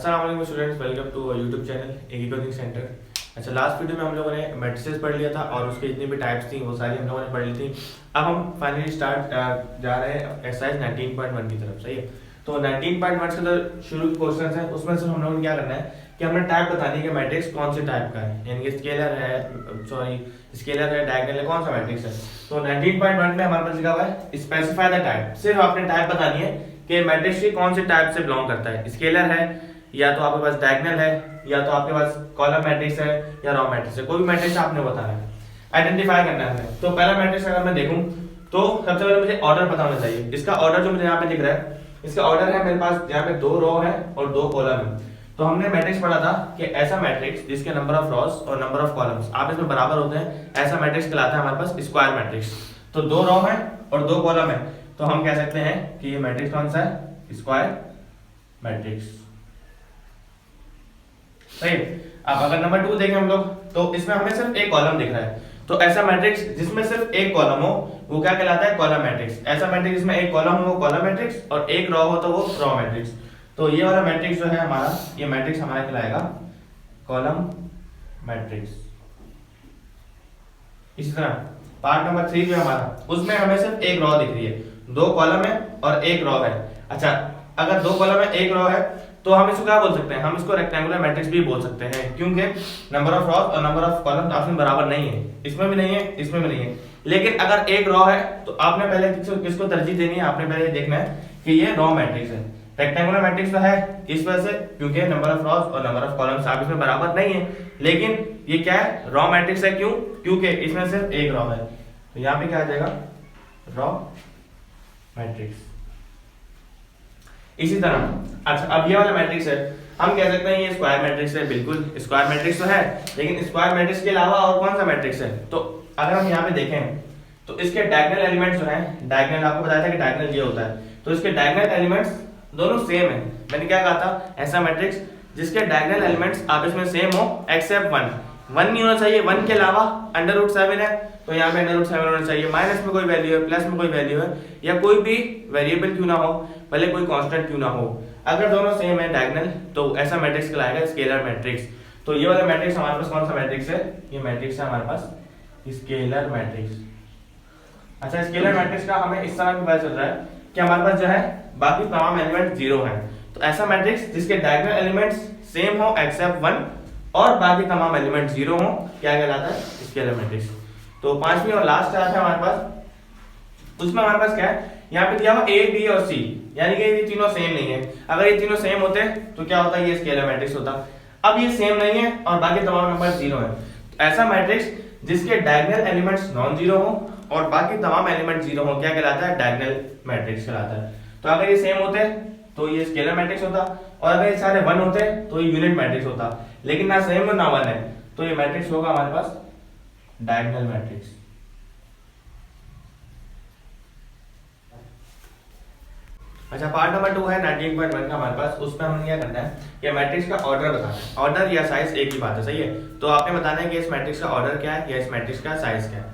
अस्सलाम वालेकुम students, welcome to YouTube channel एगी कोचिंग सेंटर। अच्छा, लास्ट वीडियो में हम लोगों ने मैट्रिसेस पढ़ लिया था और उसके जितनी भी टाइप्स थी वो सारी हम लोगों ने पढ़ ली थी। अब हम फाइनली स्टार्ट जा रहे हैं एक्सरसाइज 19.1 की तरफ। सही है, तो 19.1 से जो शुरू के क्वेश्चन है उसमें से हम लोगों ने क्या करना है कि हमने टाइप बतानी है कि मैट्रिक्स कौन से टाइप का है, यानी कि स्केलर है, डायगोनल है, कौन सा मैट्रिक्स है। तो 19.1 में हमारे पास लिखा हुआ है स्पेसिफाई द टाइप। सिर्फ आपने टाइप बतानी है कि मैट्रिक्स के कौन से टाइप से बिलोंग करता है, स्केलर है या तो आपके पास डायगोनल है या तो आपके पास कॉलम मैट्रिक्स है या रॉ मैट्रिक्स है, कोई भी मैट्रिक्स आपने बताना है, आइडेंटिफाई करना है। तो पहला मैट्रिक्स अगर मैं देखूं तो सबसे पहले मुझे ऑर्डर पता होना चाहिए। इसका ऑर्डर जो मुझे यहाँ पे दिख रहा है, इसका ऑर्डर है मेरे पास यहाँ पे 2 रो है और 2 कॉलम है। तो हमने मैट्रिक्स पढ़ा था कि ऐसा मैट्रिक्स जिसके नंबर ऑफ रॉस और नंबर ऑफ कॉलम्स आपस में बराबर होते हैं, ऐसा मैट्रिक्स कहलाता है हमारे पास स्क्वायर मैट्रिक्स। तो 2 रो है और 2 कॉलम है, तो हम कह सकते हैं कि ये मैट्रिक्स कौन सा है, स्क्वायर मैट्रिक्स। सही। अब अगर नंबर 2 देखें हम लोग तो इसमें हमें सिर्फ एक कॉलम दिख रहा है, तो ऐसा मैट्रिक्स जिसमें सिर्फ एक कॉलम हो वो क्या कहलाता है, कॉलम मैट्रिक्स। ऐसा मैट्रिक्स जिसमें एक कॉलम हो वो कॉलम मैट्रिक्स और एक रो हो तो वो रो मैट्रिक्स। तो ये वाला मैट्रिक्स जो है हमारा, ये मैट्रिक्स हमारा कहलाएगा कॉलम मैट्रिक्स। इसी तरह पार्ट नंबर 3 जो हमारा, उसमें हमें सिर्फ एक रो दिख रही है, 2 कॉलम है और एक रो है। अच्छा, अगर 2 कॉलम है एक रो है तो हम इसको क्या बोल सकते हैं, हम इसको रेक्टेंगुलर मैट्रिक्स भी बोल सकते हैं, क्योंकि नंबर ऑफ रॉस और नंबर ऑफ कॉलम आपस में बराबर नहीं है, इसमें भी नहीं है इसमें भी नहीं है। लेकिन अगर एक रो है तो आपने पहले किसको तरजीह देनी है, आपने पहले देखना है कि ये रो मैट्रिक्स है। रेक्टेंगुलर मैट्रिक्स तो है इस वजह से क्योंकि नंबर ऑफ रॉस और नंबर ऑफ कॉलम्स आपस में बराबर नहीं है, लेकिन ये क्या है, रो मैट्रिक्स है। क्यों? क्योंकि इसमें सिर्फ एक रो है, तो यहाँ पे क्या आ जाएगा, रो मैट्रिक्स। इसी तरह अच्छा, अब ये वाला मैट्रिक्स है, हम कह सकते हैं ये स्क्वायर मैट्रिक्स है। बिल्कुल स्क्वायर मैट्रिक्स तो है, लेकिन स्क्वायर मैट्रिक्स के अलावा और कौन सा मैट्रिक्स है। तो अगर हम यहाँ पे देखें तो इसके डायगोनल एलिमेंट्स जो हैं, डायगोनल आपको बताया था कि डायगोनल ये होता है, तो इसके डायगोनल एलिमेंट्स दोनों सेम है। मैंने क्या कहा था, ऐसा मैट्रिक्स जिसके डायगोनल एलिमेंट्स आपस में सेम हो एक्सेप्ट 1 नहीं होना चाहिए, 1 के अलावा √7 है तो यहाँ पे √7 होना चाहिए, माइनस में कोई वैल्यू है, प्लस में कोई वैल्यू है, या कोई भी वेरिएबल क्यों ना हो, भले कोई कांस्टेंट क्यों ना हो, अगर दोनों सेम है डायगोनल तो ऐसा मैट्रिक्स कहलाएगा स्केलर मैट्रिक्स। तो ये वाला मैट्रिक्स हमारे पास कौन सा मैट्रिक्स है, ये मैट्रिक्स है हमारे पास स्केलर मैट्रिक्स। अच्छा, स्केलर मैट्रिक्स का हमें इस तरह भी पता चल रहा है कि हमारे पास जो है बाकी तमाम एलिमेंट 0 हैं, तो ऐसा मैट्रिक्स जिसके डायगोनल एलिमेंट्स सेम हो एक्सेप्ट 1 और बाकी तमाम एलिमेंट 0 हो, क्या कहलाता है, स्केलर मैट्रिक्स। तो 5वीं और लास्ट चार्ट है हमारे पास, उसमें हमारे पास क्या है, यहाँ पे दिया हुआ A, B और C, यानी कि ये तीनों सेम नहीं है। अगर ये तीनों सेम होते तो क्या होता है, ये स्केलर मैट्रिक्स होता। अब ये सेम नहीं है और बाकी तमाम नंबर 0 है, तो ऐसा मैट्रिक्स जिसके डायगोनल एलिमेंट्स नॉन जीरो हो और बाकी तमाम एलिमेंट 0 हो, क्या कहलाता है, डायगोनल मैट्रिक्स कहलाता है। तो अगर ये सेम होते तो ये स्केलर मैट्रिक्स होता, और अगर ये सारे 1 होते तो ये यूनिट मैट्रिक्स होता, लेकिन ना सेम और ना 1 है, तो ये मैट्रिक्स होगा हमारे पास डायगोनल मैट्रिक्स। अच्छा, पार्ट नंबर 2 है 19.1 का हमारे पास, उसमें हमने क्या करना है कि मैट्रिक्स का ऑर्डर बताना है। ऑर्डर या साइज एक ही बात है, सही है। तो आपने बताना है कि इस मैट्रिक्स का ऑर्डर क्या है या इस मैट्रिक्स का साइज क्या है।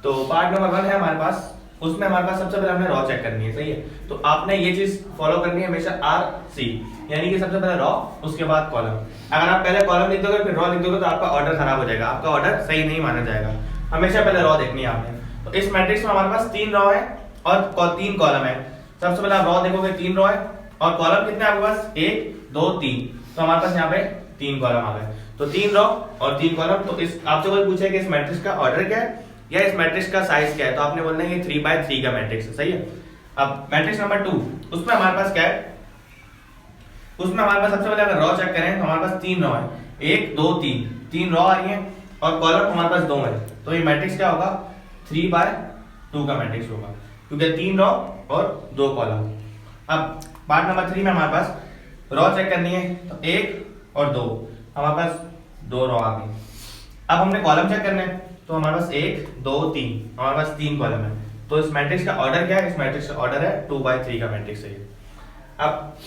तो पार्ट नंबर 1 है हमारे पास, उसमें हमारे पास सबसे पहले हमने रॉ चेक करनी है, सही है। तो आपने ये चीज फॉलो करनी है हमेशा, RC, यानी कि सबसे पहले रॉ उसके बाद कॉलम। अगर आप पहले कॉलम लिख दोगे फिर रॉ लिख दोगे तो आपका ऑर्डर खराब हो जाएगा, आपका ऑर्डर सही नहीं माना जाएगा। हमेशा पहले रॉ देखनी है आपने। तो इस मैट्रिक्स में हमारे पास 3 रॉ है और 3 कॉलम है। सबसे पहले आप रॉ देखोगे 3 रॉ है और कॉलम कितने आपके पास, 1 2 3, तो हमारे पास यहाँ पे 3 कॉलम आ गए। तो 3 रॉ और 3 कॉलम। तो इस आपसे कोई पूछे कि इस मैट्रिक्स का ऑर्डर क्या है या इस मैट्रिक्स का साइज क्या है, तो आपने बोलना है ये 3x3 का मैट्रिक्स है, सही है। अब मैट्रिक्स नंबर 2, उसमें हमारे पास क्या है, उसमें हमारे पास सबसे पहले अगर रॉ चेक करें तो हमारे पास 3 रॉ है, 1 2 3 रॉ आ रही है और कॉलम हमारे पास 2 है, तो ये मैट्रिक्स क्या होगा, 3/2 का मैट्रिक्स होगा, क्योंकि 3 रॉ और 2 कॉलम। अब पार्ट नंबर 3 में हमारे पास रॉ चेक करनी है, तो 1 और 2, हमारे पास 2 रॉ आ गई। अब हमने कॉलम चेक करना है, तो हमारे पास 1 2 3, हमारे पास 3 कॉलम है। तो इस मैट्रिक्स का ऑर्डर क्या है, इस मैट्रिक्स का ऑर्डर है 2/3 का मैट्रिक्स है ये। अब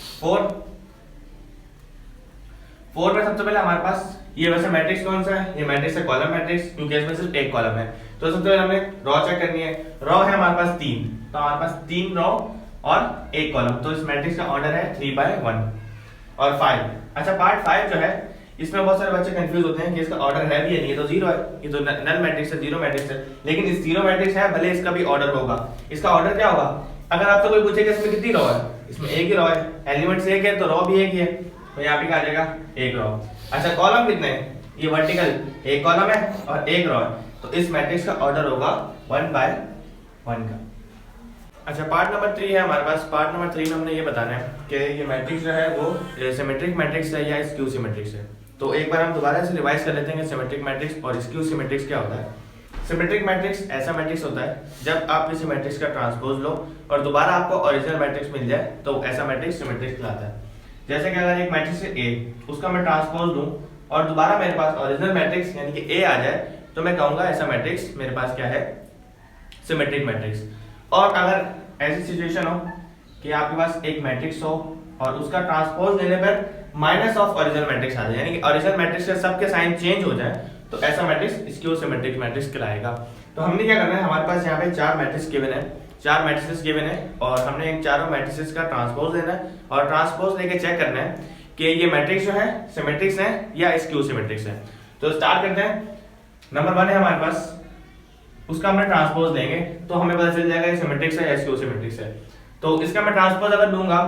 4 में सबसे पहले हमारे पास ये वैसे मैट्रिक्स कौन सा है, ये मैट्रिक्स है कॉलम मैट्रिक्स, क्योंकि इसमें सिर्फ एक कॉलम है। तो सबसे पहले हमें रॉ चेक करनी है, रॉ है हमारे पास 3, तो हमारे पास 3 रॉ और 1 कॉलम, तो इस मैट्रिक्स का ऑर्डर है 3/1। और 5, अच्छा पार्ट 5 जो है इसमें बहुत सारे बच्चे कंफ्यूज होते हैं कि इसका ऑर्डर है भी है नहीं, ये तो जीरो है, ये तो नल मैट्रिक्स है, जीरो मैट्रिक्स है। लेकिन इस जीरो मैट्रिक्स है, भले इसका भी ऑर्डर होगा। इसका ऑर्डर क्या होगा? अगर आपसे कोई पूछेगा इसमें कितनी रो है, इसमें एक ही रो है, एलिमेंट्स एक है तो रो भी एक ही है, तो यहाँ पे क्या आ जाएगा? एक रो। अच्छा कॉलम कितने हैं? ये वर्टिकल एक कॉलम है और एक रो है, तो इस मैट्रिक्स का ऑर्डर होगा 1/1 का। अच्छा पार्ट नंबर 3 है हमारे पास। पार्ट नंबर 3 में हमने ये बताना है कि ये मैट्रिक्स जो है वो सिमेट्रिक मैट्रिक्स है या स्क्यू सिमेट्रिक्स है। तो एक बार हम दोबारा से रिवाइज कर लेते हैं कि सिमेट्रिक मैट्रिक्स और स्क्यू सिमेट्रिक्स क्या होता है। सिमेट्रिक मैट्रिक्स ऐसा मैट्रिक्स होता है जब आप किसी मैट्रिक्स का ट्रांसपोज लो और दोबारा आपको ओरिजिनल मैट्रिक्स मिल जाए तो ऐसा मैट्रिक्स सिमेट्रिक कहलाता है। जैसे कि अगर एक मैट्रिक्स है ए, उसका मैं ट्रांसपोज लूं और दोबारा मेरे पास ओरिजिनल मैट्रिक्स यानी कि ए आ जाए तो मैं कहूंगा ऐसा मैट्रिक्स मेरे पास क्या है? Symmetric matrix. और अगर ऐसी सिचुएशन हो कि आपके पास एक मैट्रिक्स हो और उसका ट्रांसपोज लेने पर माइनस ऑफ ओरिजिनल मैट्रिक्स आ जाए, यानी कि ओरिजिनल मैट्रिक्स के सबके साइन चेंज हो जाए, तो ऐसा मैट्रिक्स स्क्यू सिमेट्रिक मैट्रिक्स कहलाएगा। तो हमने क्या करना है, हमारे पास यहाँ पे 4 मैट्रिक्स गिवन है, 4 मैट्रिसेस गिवन है और हमने इन चारों मैट्रिसेस का ट्रांसपोज लेना है और ट्रांसपोज लेके चेक करना है कि ये मैट्रिक्स जो है सिमेट्रिक्स है या स्क्यू सिमेट्रिक्स है। तो स्टार्ट करते हैं। नंबर 1 है हमारे पास, उसका हमने ट्रांसपोज लेंगे तो हमें पता चल जाएगा ये सिमेट्रिक्स है या स्क्यू सिमेट्रिक्स है। तो इसका मैं ट्रांसपोज अगर लूंगा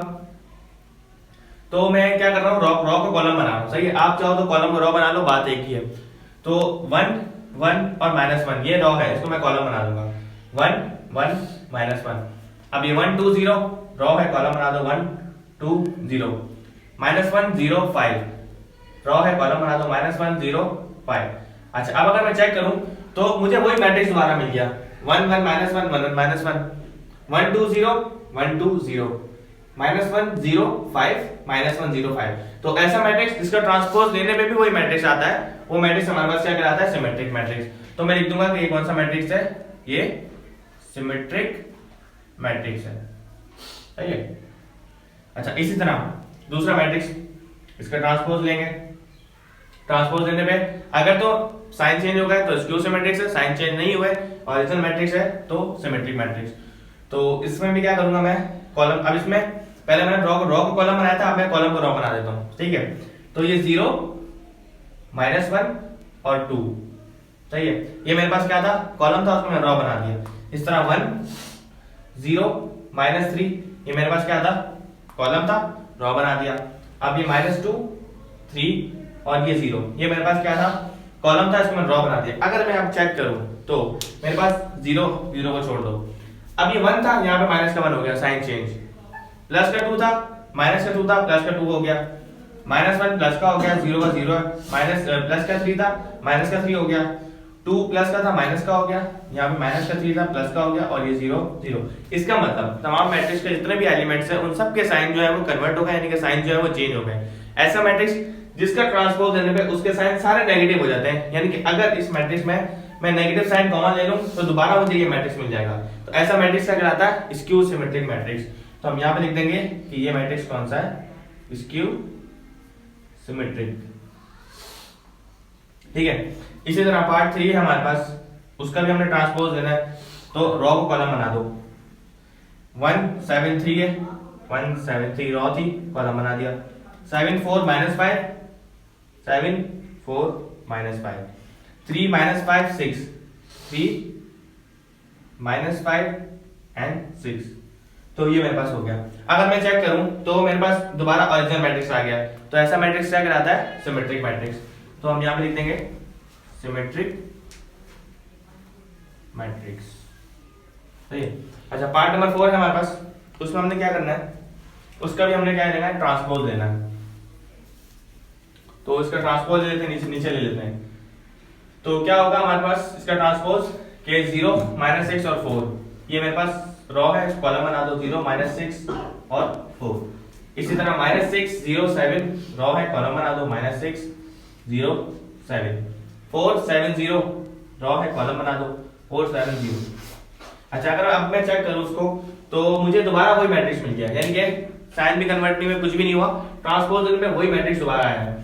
तो मैं क्या कर रहा हूँ? रो को कॉलम बना रहा हूँ, सही है। आप चाहो तो कॉलम को रो बना लो, बात एक ही है। तो 1 1 और -1 ये रो है, इसको मैं कॉलम बना दूंगा 1 1 -1। अब ये 1 2 0 रो है, कॉलम बना दो 1 2 0। -1 0 5 रो है, कॉलम बना दो -1 0 5। अच्छा अब अगर मैं चेक करूं तो मुझे वही मैट्रिक्स दोबारा मिल गया 1 1 -1 1 1 -1 1 2 0 1 2 0 -1 0 5 -1 0 5। तो ऐसा मैट्रिक्स जिसका ट्रांसपोज लेने पे भी वही मैट्रिक्स आता है, वो मैट्रिक्स हमारे पास क्या कहलाता है? Symmetric matrix. तो मैं लिख दूंगा कि ये कौन सा मैट्रिक्स है? ये सिमेट्रिक मैट्रिक्स है, सही है। अच्छा इसी तरह दूसरा मैट्रिक्स, इसका ट्रांसपोज लेंगे, ट्रांसपोज लेने पे अगर तो साइन चेंज हो गया तो स्क्यू सिमेट्रिक्स है, साइन चेंज नहीं हुए ओरिजिनल मैट्रिक्स है तो सिमेट्रिक मैट्रिक्स। तो इसमें भी क्या करूंगा मैं? कॉलम, अब इसमें पहले मैंने रो को कॉलम बनाया था, अब मैं कॉलम को रो बना देता हूं, ठीक है। तो ये 0 -1 और 2, सही है। ये मेरे पास क्या था? कॉलम था, उसको मैंने रो बना दिया। इस तरह 1 0 -3 ये मेरे पास क्या था? कॉलम था, रो बना दिया। अब ये -2 3 और ये 0 ये मेरे पास क्या था? कॉलम था, इसको मैं रो बना दिया। अगर मैं अब चेक करूं तो मेरे पास 0 0 को छोड़ दो। अब ये 1 था, यहाँ पे -1 हो गया, साइन चेंज। प्लस का 2 था, माइनस का 2 था, प्लस का 2 हो गया। -1 प्लस का हो गया, 0 का 0 है। माइनस प्लस का 3 था, माइनस का 3 हो गया। 2 प्लस का था, माइनस का हो गया। यहाँ पे माइनस का 3 था, प्लस का हो गया और ये 0 0। इसका मतलब तमाम मैट्रिक्स के जितने भी एलिमेंट्स हैं उन सब के साइन जो है वो कन्वर्ट हो गए, यानी कि साइन जो है वो चेंज हो गए। ऐसा मैट्रिक्स जिसका ट्रांसपोज देने पे उसके साइन सारे नेगेटिव हो जाते हैं, यानी कि अगर इस मैट्रिक्स में मैं नेगेटिव साइन कॉमन ले लूं तो दोबारा मुझे ये मैट्रिक्स मिल जाएगा। तो ऐसा मैट्रिक्स क्या कहलाता है? Skew symmetric matrix. तो हम यहाँ पे लिख देंगे कि ये मैट्रिक्स कौन सा है? स्क्यू सिमेट्रिक, ठीक है। इसी तरह पार्ट 3 है हमारे पास, उसका भी हमने ट्रांसपोज लेना है। तो रो को कॉलम बना दो 1 7 3 है, 1 7 3 रो थी, कॉलम बना दिया। 7 4 -5 7 4 -5 3 -5 6 3 -5 and 6। तो ये मेरे पास हो गया। अगर मैं चेक करूं तो मेरे पास दोबारा ओरिजिनल मैट्रिक्स आ गया। तो ऐसा मैट्रिक्स क्या कहलाता है? Symmetric matrix. तो हम यहां पे लिख देंगे सिमेट्रिक मैट्रिक्स, सही है। अच्छा पार्ट नंबर 4 है हमारे पास, उसमें हमने क्या करना है? उसका भी हमने क्या लेना है? ट्रांसपोज लेना है। तो इसका ट्रांसपोज ले लेते हैं, नीचे ले लेते हैं। तो क्या होगा हमारे पास इसका ट्रांसपोज के 0 -6 और 4 ये मेरे पास रो है, कॉलम बना दो 0 -6 और 4। इसी तरह -6 0 7 रो है, कॉलम बना दो -6 0 7 4 7 0 रो है, कॉलम बना दो 4 7 0। अच्छा अगर अब मैं चेक करूं उसको तो मुझे दोबारा वही मैट्रिक्स मिल गया, यानी कि साइन भी कन्वर्ट नहीं हुआ, कुछ भी नहीं हुआ, ट्रांसपोज में वही मैट्रिक्स दोबारा आया है।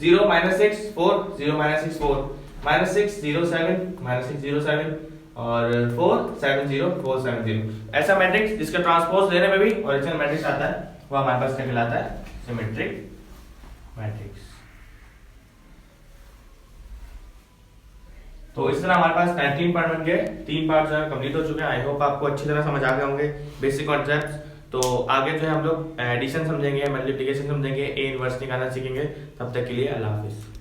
0 -6 4 0 -6 4 -6 0 7 -6 0 7 और 4 7 0 4 7 0। ऐसा मैट्रिक्स जिसका ट्रांसपोज लेने में भी ओरिजिनल मैट्रिक्स आता है वो हमारे पास क्या कहलाता है? Symmetric matrix. तो इस तरह हमारे पास 19.1 के 3 पार्ट जो है कंप्लीट हो चुके हैं। आई होप आपको अच्छी तरह समझ आ गए होंगे बेसिक कॉन्सेप्ट्स। तो आगे जो है हम लोग एडिशन समझेंगे, मल्टीप्लिकेशन समझेंगे, ए इनवर्स निकालना सीखेंगे। तब तक के लिए अल्लाह हाफिज।